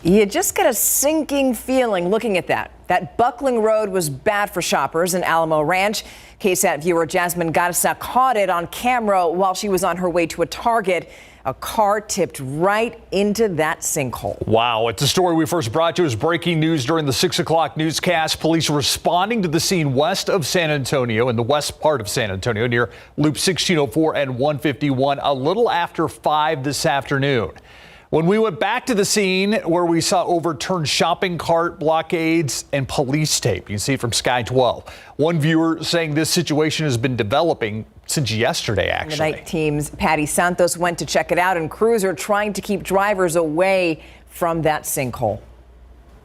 You just get a sinking feeling looking at that. That buckling road was bad for shoppers in Alamo Ranch. KSAT viewer Jasmine Garza caught it on camera while she was on her way to a Target. A car tipped right into that sinkhole. Wow, it's a story we first brought you as breaking news during the 6 o'clock newscast. Police responding to the scene west of San Antonio, in the west part of San Antonio, near Loop 1604 and 151, a little after 5 this afternoon. When we went back to the scene where we saw overturned shopping cart blockades and police tape, you can see it from Sky 12. One viewer saying this situation has been developing since yesterday, actually. The night team's Patty Santos went to check it out, and crews are trying to keep drivers away from that sinkhole.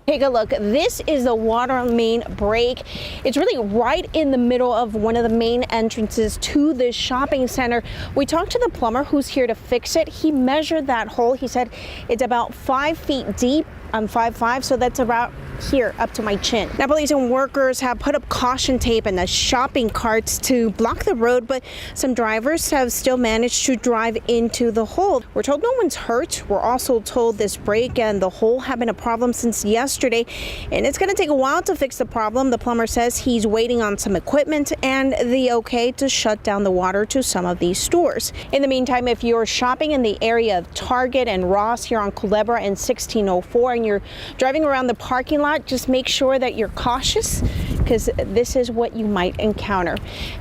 Take a look. This is the water main break. It's really right in the middle of one of the main entrances to this shopping center. We talked to the plumber who's here to fix it. He measured that hole. He said it's about 5 feet deep. I'm 5'5", so that's about here up to my chin. Now, police and workers have put up caution tape and the shopping carts to block the road, but some drivers have still managed to drive into the hole. We're told no one's hurt. We're also told this break and the hole have been a problem since yesterday, and it's going to take a while to fix the problem. The plumber says he's waiting on some equipment and the okay to shut down the water to some of these stores. In the meantime, if you're shopping in the area of Target and Ross here on Culebra and 1604 and you're driving around the parking lot, just make sure that you're cautious because this is what you might encounter.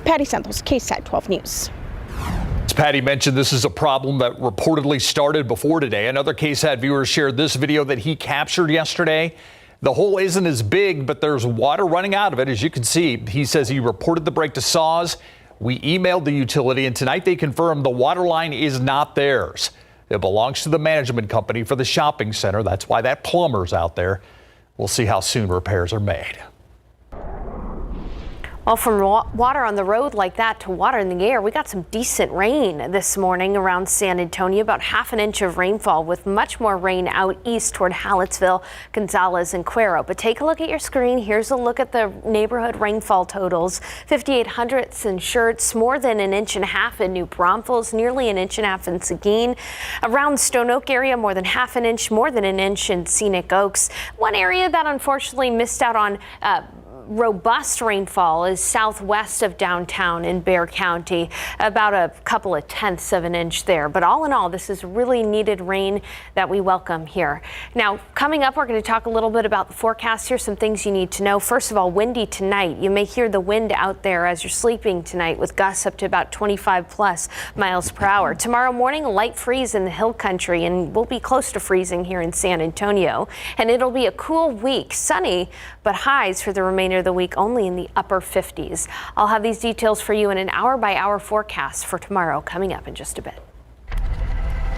Patty Santos, KSAT 12 News. As Patty mentioned, this is a problem that reportedly started before today. Another KSAT viewer shared this video that he captured yesterday. The hole isn't as big, but there's water running out of it. As you can see, he says he reported the break to SAWS. We emailed the utility, and tonight they confirmed the water line is not theirs. It belongs to the management company for the shopping center. That's why that plumber's out there. We'll see how soon repairs are made. Well, from water on the road like that to water in the air, we got some decent rain this morning around San Antonio, about ½ an inch of rainfall with much more rain out east toward Hallettsville, Gonzales, and Cuero. But take a look at your screen. Here's a look at the neighborhood rainfall totals. 58 hundredths in Schertz, more than 1.5 inches in New Braunfels, nearly 1.5 inches in Seguin. Around Stone Oak area, more than ½ an inch, more than 1 inch in Scenic Oaks. One area that unfortunately missed out on robust rainfall is southwest of downtown in Bexar County, about a couple of tenths of an inch there. But all in all, this is really needed rain that we welcome here. Now, coming up, we're going to talk a little bit about the forecast. Here's some things you need to know. First of all, windy tonight. You may hear the wind out there as you're sleeping tonight with gusts up to about 25 plus miles per hour. Tomorrow morning, a light freeze in the hill country, and we'll be close to freezing here in San Antonio. And it'll be a cool week, sunny, but highs for the remainder of the week only in the upper 50s. I'll have these details for you in an hour-by-hour forecast for tomorrow coming up in just a bit.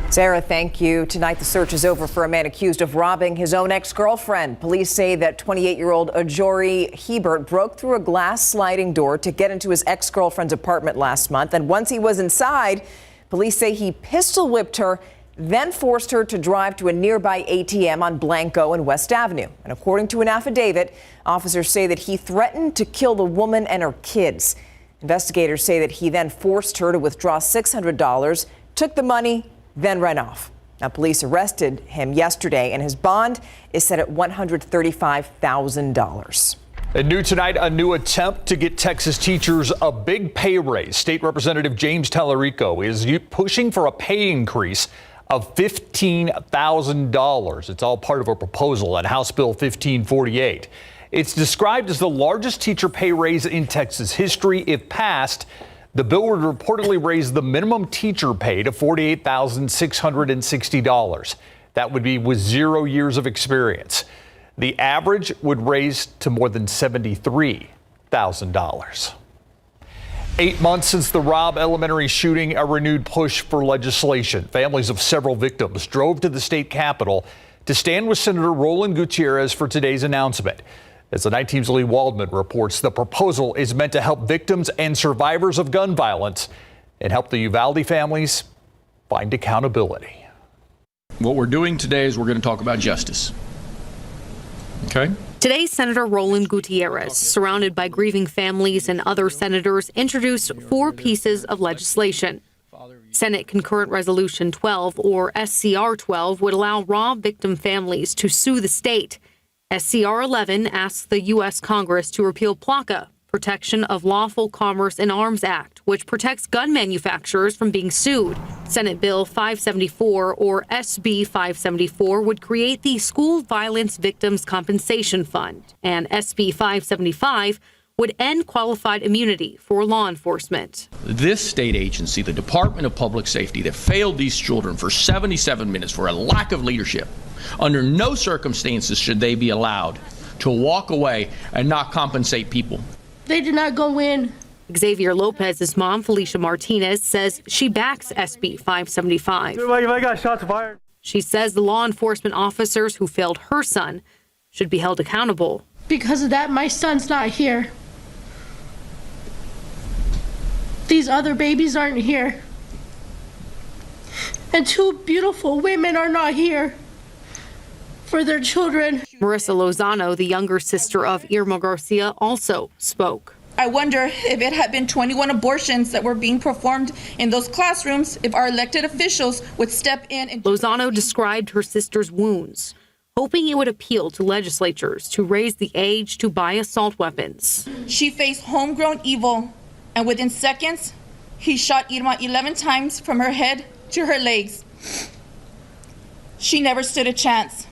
Sarah, thank you. Tonight, the search is over for a man accused of robbing his own ex-girlfriend. Police say that 28-year-old Ajori Hebert broke through a glass sliding door to get into his ex-girlfriend's apartment last month. And once he was inside, police say he pistol whipped her, then forced her to drive to a nearby ATM on Blanco and West Avenue. And according to an affidavit, officers say that he threatened to kill the woman and her kids. Investigators say that he then forced her to withdraw $600, took the money, then ran off. Now, police arrested him yesterday, and his bond is set at $135,000. And new tonight, a new attempt to get Texas teachers a big pay raise. State Representative James Tallarico is pushing for a pay increase of $15,000. It's all part of a proposal at House Bill 1548. It's described as the largest teacher pay raise in Texas history. If passed, the bill would reportedly raise the minimum teacher pay to $48,660. That would be with 0 years of experience. The average would raise to more than $73,000. 8 months since the Robb Elementary shooting, a renewed push for legislation. Families of several victims drove to the state capitol to stand with Senator Roland Gutierrez for today's announcement. As the Night Team's Lee Waldman reports, the proposal is meant to help victims and survivors of gun violence and help the Uvalde families find accountability. What we're doing today is we're going to talk about justice. Okay? Today, Senator Roland Gutierrez, surrounded by grieving families and other senators, introduced 4 pieces of legislation. Senate Concurrent Resolution 12, or SCR 12, would allow raw victim families to sue the state. SCR 11 asks the U.S. Congress to repeal PLCA, Protection of Lawful Commerce in Arms Act, which protects gun manufacturers from being sued. Senate Bill 574, or SB 574, would create the School Violence Victims Compensation Fund, and SB 575 would end qualified immunity for law enforcement. This state agency, the Department of Public Safety, that failed these children for 77 minutes for a lack of leadership, under no circumstances should they be allowed to walk away and not compensate people. They did not go in. Xavier Lopez's mom, Felicia Martinez, says she backs SB 575. I got shots fired. She says the law enforcement officers who failed her son should be held accountable. Because of that, my son's not here. These other babies aren't here. And two beautiful women are not here for their children. Marissa Lozano, the younger sister of Irma Garcia, also spoke. I wonder if it had been 21 abortions that were being performed in those classrooms, if our elected officials would step in and... Lozano described her sister's wounds, hoping it would appeal to legislatures to raise the age to buy assault weapons. She faced homegrown evil, and within seconds, he shot Irma 11 times from her head to her legs. She never stood a chance.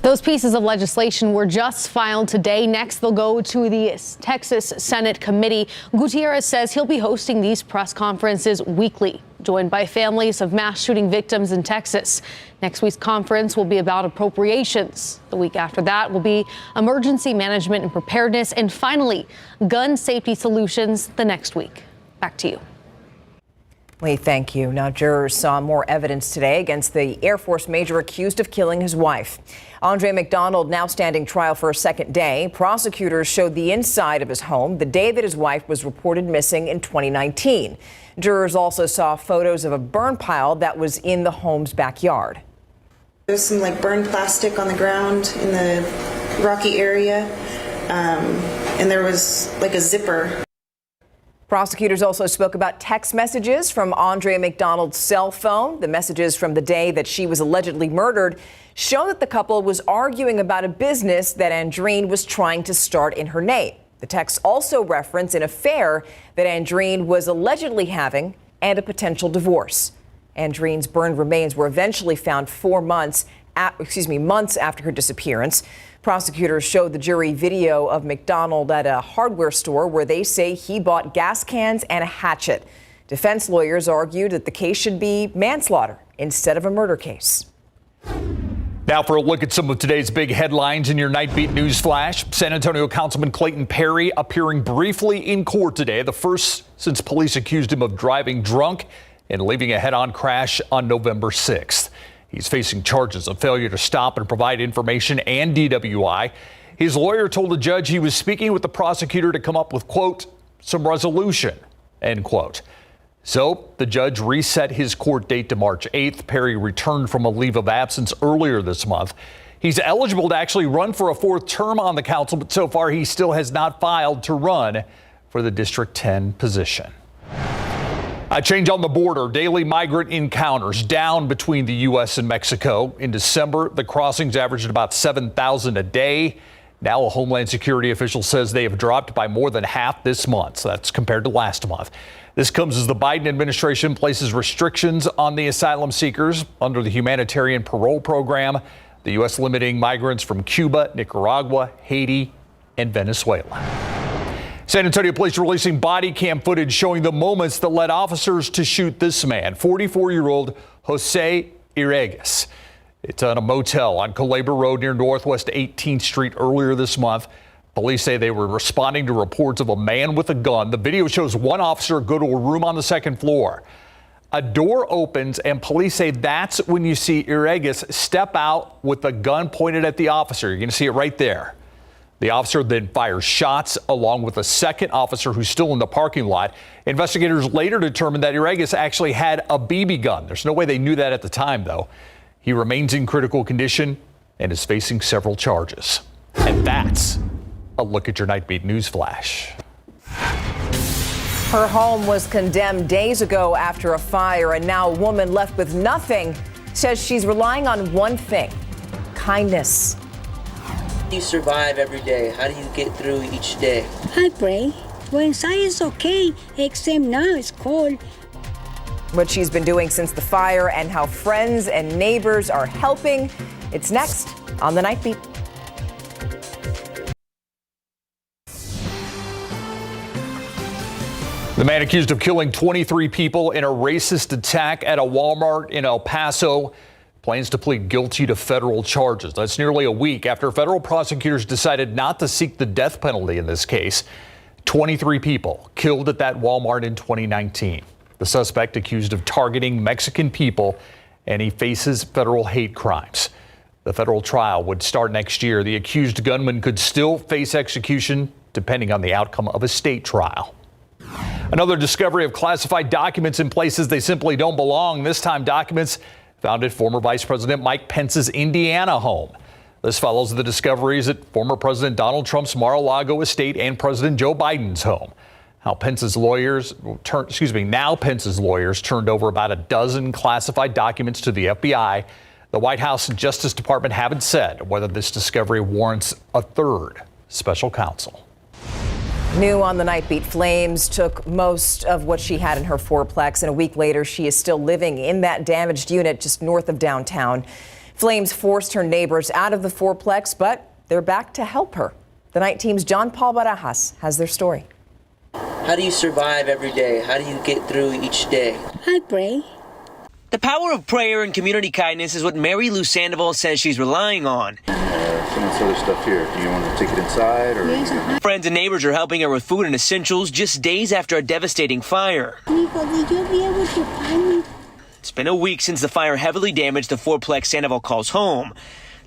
Those pieces of legislation were just filed today. Next, they'll go to the Texas Senate committee. Gutierrez says he'll be hosting these press conferences weekly, joined by families of mass shooting victims in Texas. Next week's conference will be about appropriations. The week after that will be emergency management and preparedness. And finally, gun safety solutions the next week. Back to you. Lee, thank you. Now, jurors saw more evidence today against the Air Force major accused of killing his wife. Andre McDonald now standing trial for a second day. Prosecutors showed the inside of his home the day that his wife was reported missing in 2019. Jurors also saw photos of a burn pile that was in the home's backyard. There's some burned plastic on the ground in the rocky area, and there was a zipper. Prosecutors also spoke about text messages from Andrea McDonald's cell phone. The messages from the day that she was allegedly murdered show that the couple was arguing about a business that Andreen was trying to start in her name. The texts also reference an affair that Andreen was allegedly having and a potential divorce. Andreen's burned remains were eventually found months after her disappearance. Prosecutors showed the jury video of McDonald at a hardware store where they say he bought gas cans and a hatchet. Defense lawyers argued that the case should be manslaughter instead of a murder case. Now for a look at some of today's big headlines in your Nightbeat News Flash. San Antonio Councilman Clayton Perry appearing briefly in court today, the first since police accused him of driving drunk and leaving a head-on crash on November 6th. He's facing charges of failure to stop and provide information and DWI. His lawyer told the judge he was speaking with the prosecutor to come up with, quote, some resolution, end quote. So the judge reset his court date to March 8th. Perry returned from a leave of absence earlier this month. He's eligible to actually run for a fourth term on the council, but so far he still has not filed to run for the District 10 position. A change on the border. Daily migrant encounters down between the U.S. and Mexico. In December, the crossings averaged about 7,000 a day. Now a Homeland Security official says they have dropped by more than half this month. So that's compared to last month. This comes as the Biden administration places restrictions on the asylum seekers under the humanitarian parole program. The U.S. limiting migrants from Cuba, Nicaragua, Haiti, and Venezuela. San Antonio police releasing body cam footage showing the moments that led officers to shoot this man, 44-year-old Jose Iregues. It's on a motel on Culebra Road near Northwest 18th Street earlier this month. Police say they were responding to reports of a man with a gun. The video shows one officer go to a room on the second floor. A door opens and police say that's when you see Iregues step out with a gun pointed at the officer. You're going to see it right there. The officer then fires shots along with a second officer who's still in the parking lot. Investigators later determined that Iregues actually had a BB gun. There's no way they knew that at the time, though. He remains in critical condition and is facing several charges. And that's a look at your Nightbeat News Flash. Her home was condemned days ago after a fire, and now a woman left with nothing says she's relying on one thing: kindness. How do you survive every day? How do you get through each day? I pray. When inside is okay, except now it's cold. What she's been doing since the fire and how friends and neighbors are helping. It's next on the Nightbeat. The man accused of killing 23 people in a racist attack at a Walmart in El Paso plans to plead guilty to federal charges. That's nearly a week after federal prosecutors decided not to seek the death penalty in this case. 23 people killed at that Walmart in 2019. The suspect accused of targeting Mexican people, and he faces federal hate crimes. The federal trial would start next year. The accused gunman could still face execution depending on the outcome of a state trial. Another discovery of classified documents in places they simply don't belong. This time, documents found at former Vice President Mike Pence's Indiana home. This follows the discoveries at former President Donald Trump's Mar-a-Lago estate and President Joe Biden's home. Now Pence's lawyers turned over about a dozen classified documents to the FBI. The White House and Justice Department haven't said whether this discovery warrants a third special counsel. New on the Nightbeat, flames took most of what she had in her fourplex, and a week later she is still living in that damaged unit just north of downtown. Flames forced her neighbors out of the fourplex, but they're back to help her. The Night Team's John Paul Barajas has their story. How do you survive every day? How do you get through each day? I pray. The power of prayer and community kindness is what Mary Lou Sandoval says she's relying on. Some of this other stuff here. Do you want to take it inside? Or Yes, Friends and neighbors are helping her with food and essentials just days after a devastating fire. Nico, will you be able to find me? It's been a week since the fire heavily damaged the fourplex Sandoval calls home.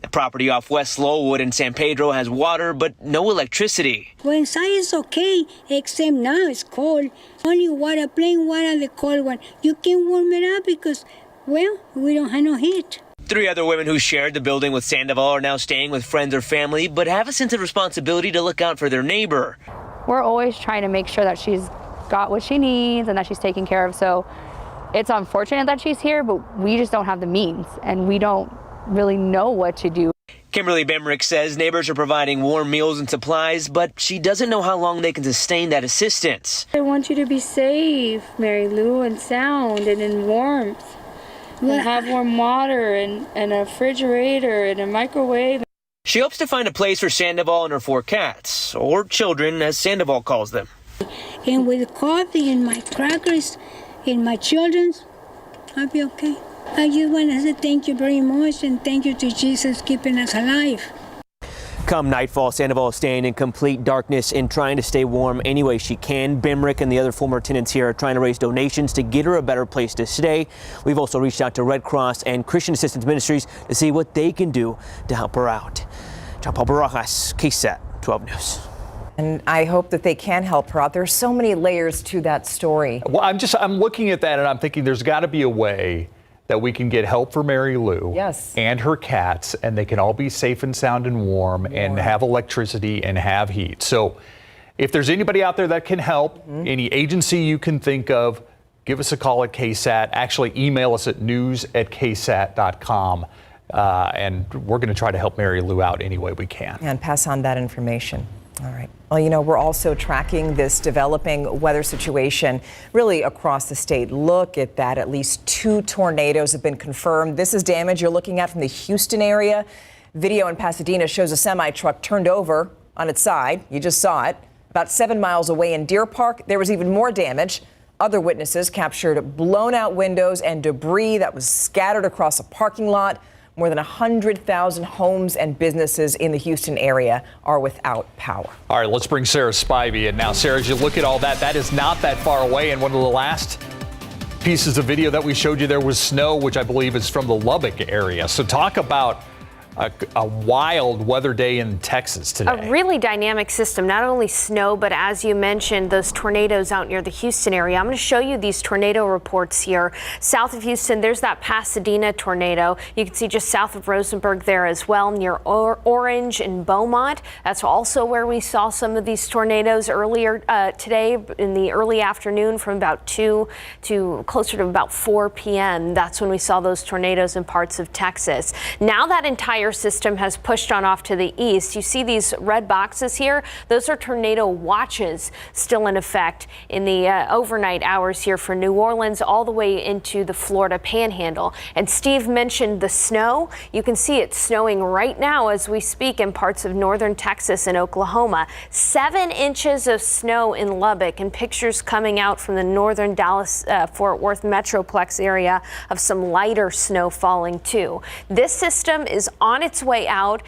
The property off West Lowwood in San Pedro has water, but no electricity. When inside is okay, except now it's cold. Only water, plain water, the cold one. You can warm it up because, well, we don't have no heat. 3 other women who shared the building with Sandoval are now staying with friends or family, but have a sense of responsibility to look out for their neighbor. We're always trying to make sure that she's got what she needs and that she's taken care of. So it's unfortunate that she's here, but we just don't have the means and we don't really know what to do. Kimberly Bemrick says neighbors are providing warm meals and supplies, but she doesn't know how long they can sustain that assistance. I want you to be safe, Mary Lou, and sound and in warmth. And have warm water and a refrigerator and a microwave. She hopes to find a place for Sandoval and her 4 cats, or children as Sandoval calls them. And with coffee and my crackers and my children's, I'll be okay. I just want to say thank you very much and thank you to Jesus keeping us alive. Come nightfall, Sandoval is staying in complete darkness and trying to stay warm any way she can. Bemrick and the other former tenants here are trying to raise donations to get her a better place to stay. We've also reached out to Red Cross and Christian Assistance Ministries to see what they can do to help her out. John Paul Barajas, KSAT 12 News. And I hope that they can help her out. There's so many layers to that story. Well, I'm looking at that and I'm thinking there's got to be a way that we can get help for Mary Lou and her cats, and they can all be safe and sound and warm and have electricity and have heat. So if there's anybody out there that can help, any agency you can think of, give us a call at KSAT. Actually, email us at news@ksat.com. And we're going to try to help Mary Lou out any way we can. And pass on that information. All right. Well, you know, we're also tracking this developing weather situation really across the state. Look at that. At least 2 tornadoes have been confirmed. This is damage you're looking at from the Houston area. Video in Pasadena shows a semi-truck turned over on its side. You just saw it. About 7 miles away in Deer Park, there was even more damage. Other witnesses captured blown out windows and debris that was scattered across a parking lot. More than 100,000 homes and businesses in the Houston area are without power. All right, let's bring Sarah Spivey in now. Sarah, as you look at all that, that is not that far away. And one of the last pieces of video that we showed you there was snow, which I believe is from the Lubbock area. So talk about a wild weather day in Texas today. A really dynamic system, not only snow, but as you mentioned, those tornadoes out near the Houston area. I'm going to show you these tornado reports here. South of Houston, there's that Pasadena tornado. You can see just south of Rosenberg there as well, near Orange and Beaumont. That's also where we saw some of these tornadoes earlier today in the early afternoon from about 2 to closer to about 4 p.m. That's when we saw those tornadoes in parts of Texas. Now that entire system has pushed on off to the east. You see these red boxes here? Those are tornado watches still in effect in the overnight hours here for New Orleans all the way into the Florida Panhandle. And Steve mentioned the snow. You can see it snowing right now as we speak in parts of northern Texas and Oklahoma. 7 inches of snow in Lubbock, and pictures coming out from the northern Dallas-Fort Worth Metroplex area of some lighter snow falling too. This system is on its way out.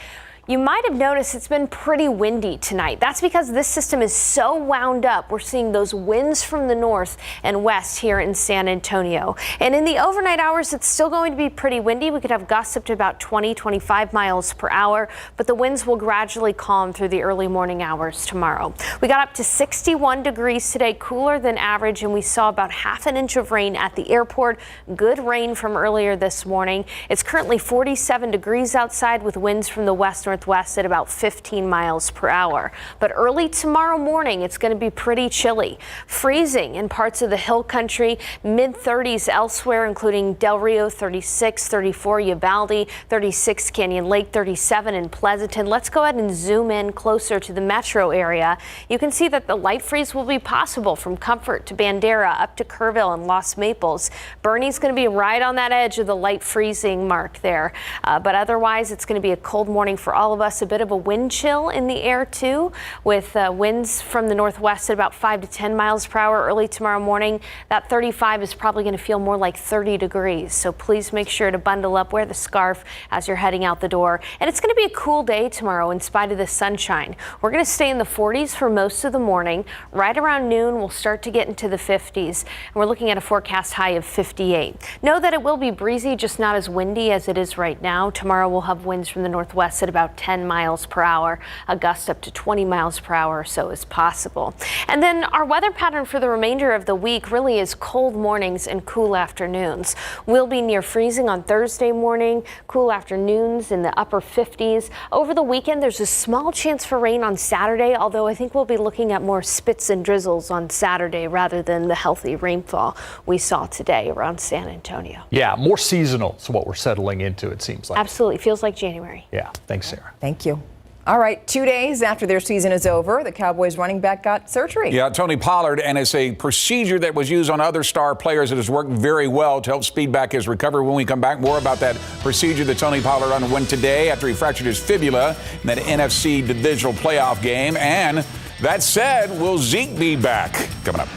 You might have noticed it's been pretty windy tonight. That's because this system is so wound up. We're seeing those winds from the north and west here in San Antonio. And in the overnight hours, it's still going to be pretty windy. We could have gusts up to about 20-25 miles per hour, but the winds will gradually calm through the early morning hours tomorrow. We got up to 61 degrees today, cooler than average, and we saw about ½ an inch of rain at the airport. Good rain from earlier this morning. It's currently 47 degrees outside with winds from the west-northwest at about 15 miles per hour. But early tomorrow morning, it's going to be pretty chilly. Freezing in parts of the hill country, mid-30s elsewhere, including Del Rio 36, 34 Uvalde, 36 Canyon Lake, 37 in Pleasanton. Let's go ahead and zoom in closer to the metro area. You can see that the light freeze will be possible from Comfort to Bandera up to Kerrville and Los Maples. Bernie's going to be right on that edge of the light freezing mark there. But otherwise, it's going to be a cold morning for all of us. A bit of a wind chill in the air too, with winds from the northwest at about 5 to 10 miles per hour early tomorrow morning. That 35 is probably going to feel more like 30 degrees. So please make sure to bundle up, wear the scarf as you're heading out the door. And it's going to be a cool day tomorrow in spite of the sunshine. We're going to stay in the 40s for most of the morning. Right around noon, we'll start to get into the 50s. And we're looking at a forecast high of 58. Know that it will be breezy, just not as windy as it is right now. Tomorrow we'll have winds from the northwest at about 10 miles per hour. A gust up to 20 miles per hour or so is possible. And then our weather pattern for the remainder of the week really is cold mornings and cool afternoons. We'll be near freezing on Thursday morning, cool afternoons in the upper 50s. Over the weekend, there's a small chance for rain on Saturday, although I think we'll be looking at more spits and drizzles on Saturday rather than the healthy rainfall we saw today around San Antonio. Yeah, more seasonal is what we're settling into, it seems like. Absolutely. Feels like January. Yeah. Thanks, Sarah. Thank you. All right, 2 days after their season is over, the Cowboys running back got surgery. Yeah, Tony Pollard, and it's a procedure that was used on other star players that has worked very well to help speed back his recovery. When we come back, more about that procedure that Tony Pollard underwent today after he fractured his fibula in that NFC divisional playoff game. And that said, will Zeke be back? Coming up.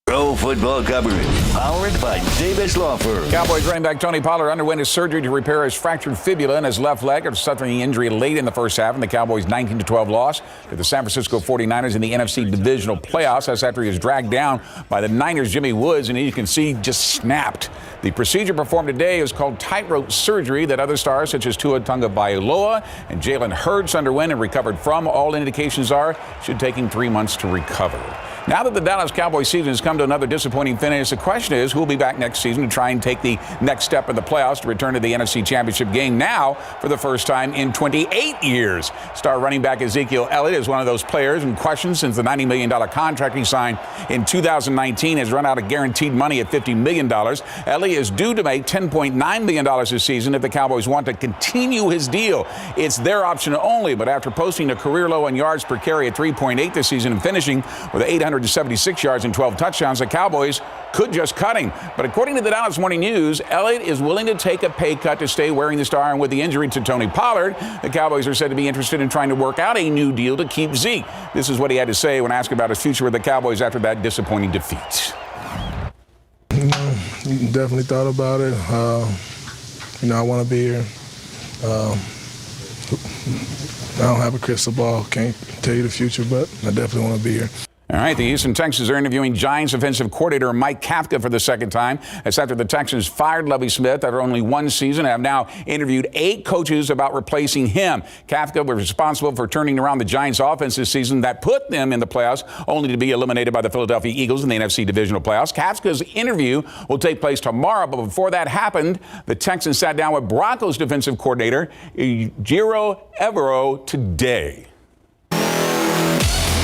Pro football coverage, powered by Davis Law Firm. Cowboys running back Tony Pollard underwent his surgery to repair his fractured fibula in his left leg after suffering the injury late in the first half in the Cowboys' 19-12 loss to the San Francisco 49ers in the NFC divisional playoffs. That's after he was dragged down by the Niners' Jimmy Woods, and you can see just snapped. The procedure performed today is called tightrope surgery that other stars such as Tua Tagovailoa and Jalen Hurts underwent and recovered from. All indications are should take him 3 months to recover. Now that the Dallas Cowboys season has come to another disappointing finish, the question is who will be back next season to try and take the next step in the playoffs to return to the NFC Championship game now for the first time in 28 years. Star running back Ezekiel Elliott is one of those players in question since the $90 million contract he signed in 2019 has run out of guaranteed money at $50 million. Elliott is due to make $10.9 million this season if the Cowboys want to continue his deal. It's their option only, but after posting a career low in yards per carry at 3.8 this season and finishing with 876 yards and 12 touchdowns, the Cowboys could just cut him. But according to the Dallas Morning News, Elliott is willing to take a pay cut to stay wearing the star, and with the injury to Tony Pollard, the Cowboys are said to be interested in trying to work out a new deal to keep Zeke. This is what he had to say when asked about his future with the Cowboys after that disappointing defeat. Definitely thought about it. I want to be here. I don't have a crystal ball, can't tell you the future, but I definitely want to be here. All right, the Houston Texans are interviewing Giants offensive coordinator Mike Kafka for the second time. That's after the Texans fired Lovie Smith after only one season and have now interviewed 8 coaches about replacing him. Kafka was responsible for turning around the Giants offense this season that put them in the playoffs, only to be eliminated by the Philadelphia Eagles in the NFC divisional playoffs. Kafka's interview will take place tomorrow, but before that happened, the Texans sat down with Broncos defensive coordinator Giro Evero today.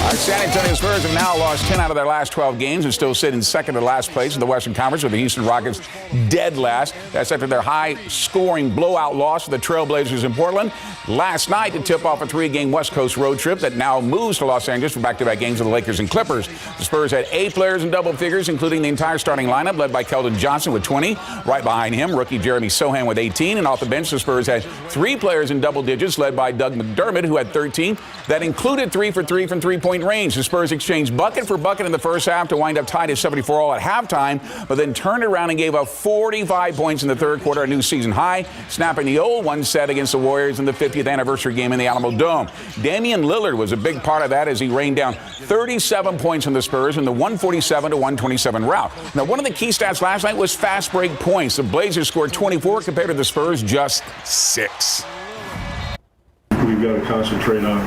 Our San Antonio Spurs have now lost 10 out of their last 12 games and still sit in second to last place in the Western Conference, with the Houston Rockets dead last. That's after their high-scoring blowout loss to the Trailblazers in Portland last night to tip off a 3-game West Coast road trip that now moves to Los Angeles for back-to-back games of the Lakers and Clippers. The Spurs had 8 players in double figures, including the entire starting lineup, led by Keldon Johnson with 20. Right behind him, rookie Jeremy Sohan with 18. And off the bench, the Spurs had 3 players in double digits, led by Doug McDermott, who had 13. That included 3 for 3 from three-point range. The Spurs exchanged bucket for bucket in the first half to wind up tied at 74 all at halftime, but then turned around and gave up 45 points in the third quarter, a new season high, snapping the old one set against the Warriors in the 50th anniversary game in the Alamo Dome. Damian Lillard was a big part of that as he rained down 37 points on the Spurs in the 147-127 rout. Now, one of the key stats last night was fast break points. The Blazers scored 24 compared to the Spurs just 6. We've got to concentrate on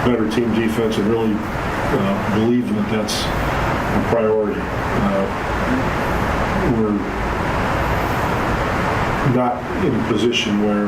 better team defense and really believe that that's a priority. We're not in a position where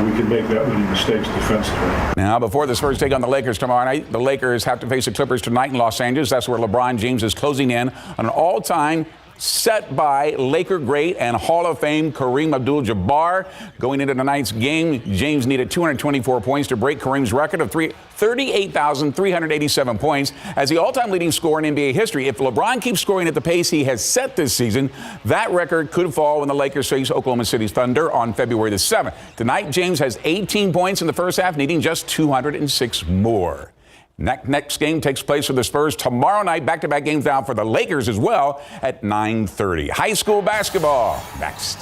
we can make that many mistakes defensively. Now, before the Spurs take on the Lakers tomorrow night, the Lakers have to face the Clippers tonight in Los Angeles. That's where LeBron James is closing in on an all-time set by Laker great and Hall of Fame Kareem Abdul-Jabbar. Going into tonight's game, James needed 224 points to break Kareem's record of 38,387 points as the all-time leading scorer in NBA history. If LeBron keeps scoring at the pace he has set this season, that record could fall when the Lakers face Oklahoma City Thunder on February the 7th. Tonight, James has 18 points in the first half, needing just 206 more. Next game takes place for the Spurs tomorrow night. Back-to-back games now for the Lakers as well at 9:30. High school basketball next.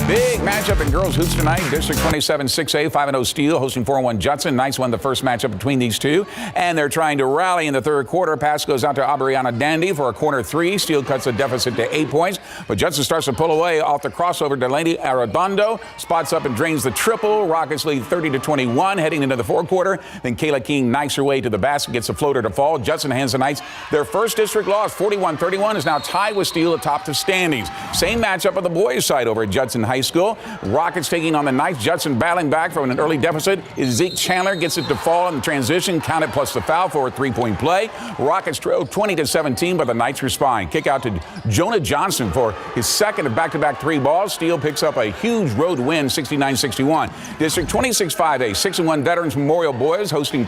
Big matchup in girls hoops tonight. District 27 6A 5-0 Steel hosting 4-1 Judson. Knights won the first matchup between these two, and they're trying to rally in the third quarter. Pass goes out to Aubriana Dandy for a corner 3. Steel cuts the deficit to 8 points, but Judson starts to pull away off the crossover. Delaney Arredondo spots up and drains the triple. Rockets lead 30-21 heading into the fourth quarter. Then Kayla King knifes her way to the basket, gets a floater to fall. Judson hands the Knights their first district loss. 41-31 is now tied with Steel atop the standings. Same matchup on the boys' side over at Judson High School. Rockets taking on the Knights. Judson battling back from an early deficit. Zeke Chandler gets it to fall in the transition. Count it plus the foul for a 3-point play. Rockets trail 20-17, but the Knights respond. Kick out to Jonah Johnson for his second of back-to-back 3 balls. Steel picks up a huge road win, 69-61. District 26 5A 6-1 Veterans Memorial Boys hosting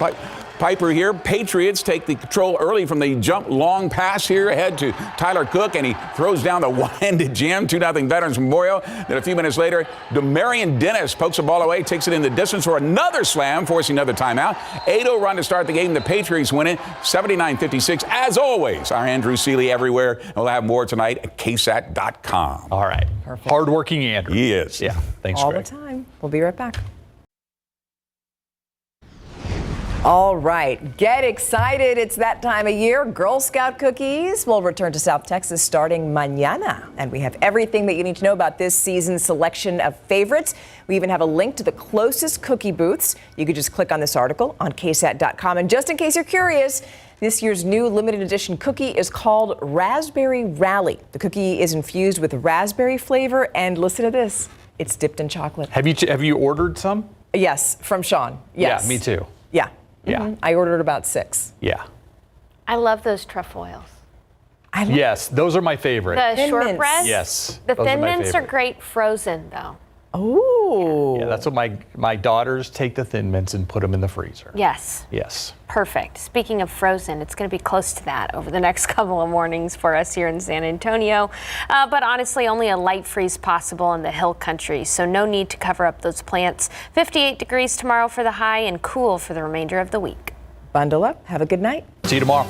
Piper here. Patriots take the control early from the jump long pass here ahead to Tyler Cook, and he throws down the one-handed jam. 2-0 Veterans Memorial. Then a few minutes later, Demarion Dennis pokes the ball away, takes it in the distance for another slam, forcing another timeout. 8-0 run to start the game. The Patriots win it 79-56. As always, our Andrew Seeley everywhere. And we'll have more tonight at KSAT.com. All right. Perfect. Hardworking Andrew. He is. Yeah. Thanks, all Greg. the time. We'll be right back. All right, get excited. It's that time of year. Girl Scout cookies will return to South Texas starting mañana. And we have everything that you need to know about this season's selection of favorites. We even have a link to the closest cookie booths. You could just click on this article on KSAT.com. And just in case you're curious, this year's new limited edition cookie is called Raspberry Rally. The cookie is infused with raspberry flavor, and listen to this, it's dipped in chocolate. Have you ordered some? Yes, from Sean. Yes. Yeah, me too. Yeah. Yeah. Mm-hmm. I ordered about 6. Yeah. I love those trefoils. Yes, those are my favorite. The shortbread? Yes. The Thin Mints are great frozen, though. Oh. Yeah, that's what my daughters take the Thin Mints and put them in the freezer. Yes. Yes. Perfect. Speaking of frozen, it's going to be close to that over the next couple of mornings for us here in San Antonio. But honestly, only a light freeze possible in the hill country, so no need to cover up those plants. 58 degrees tomorrow for the high and cool for the remainder of the week. Bundle up. Have a good night. See you tomorrow.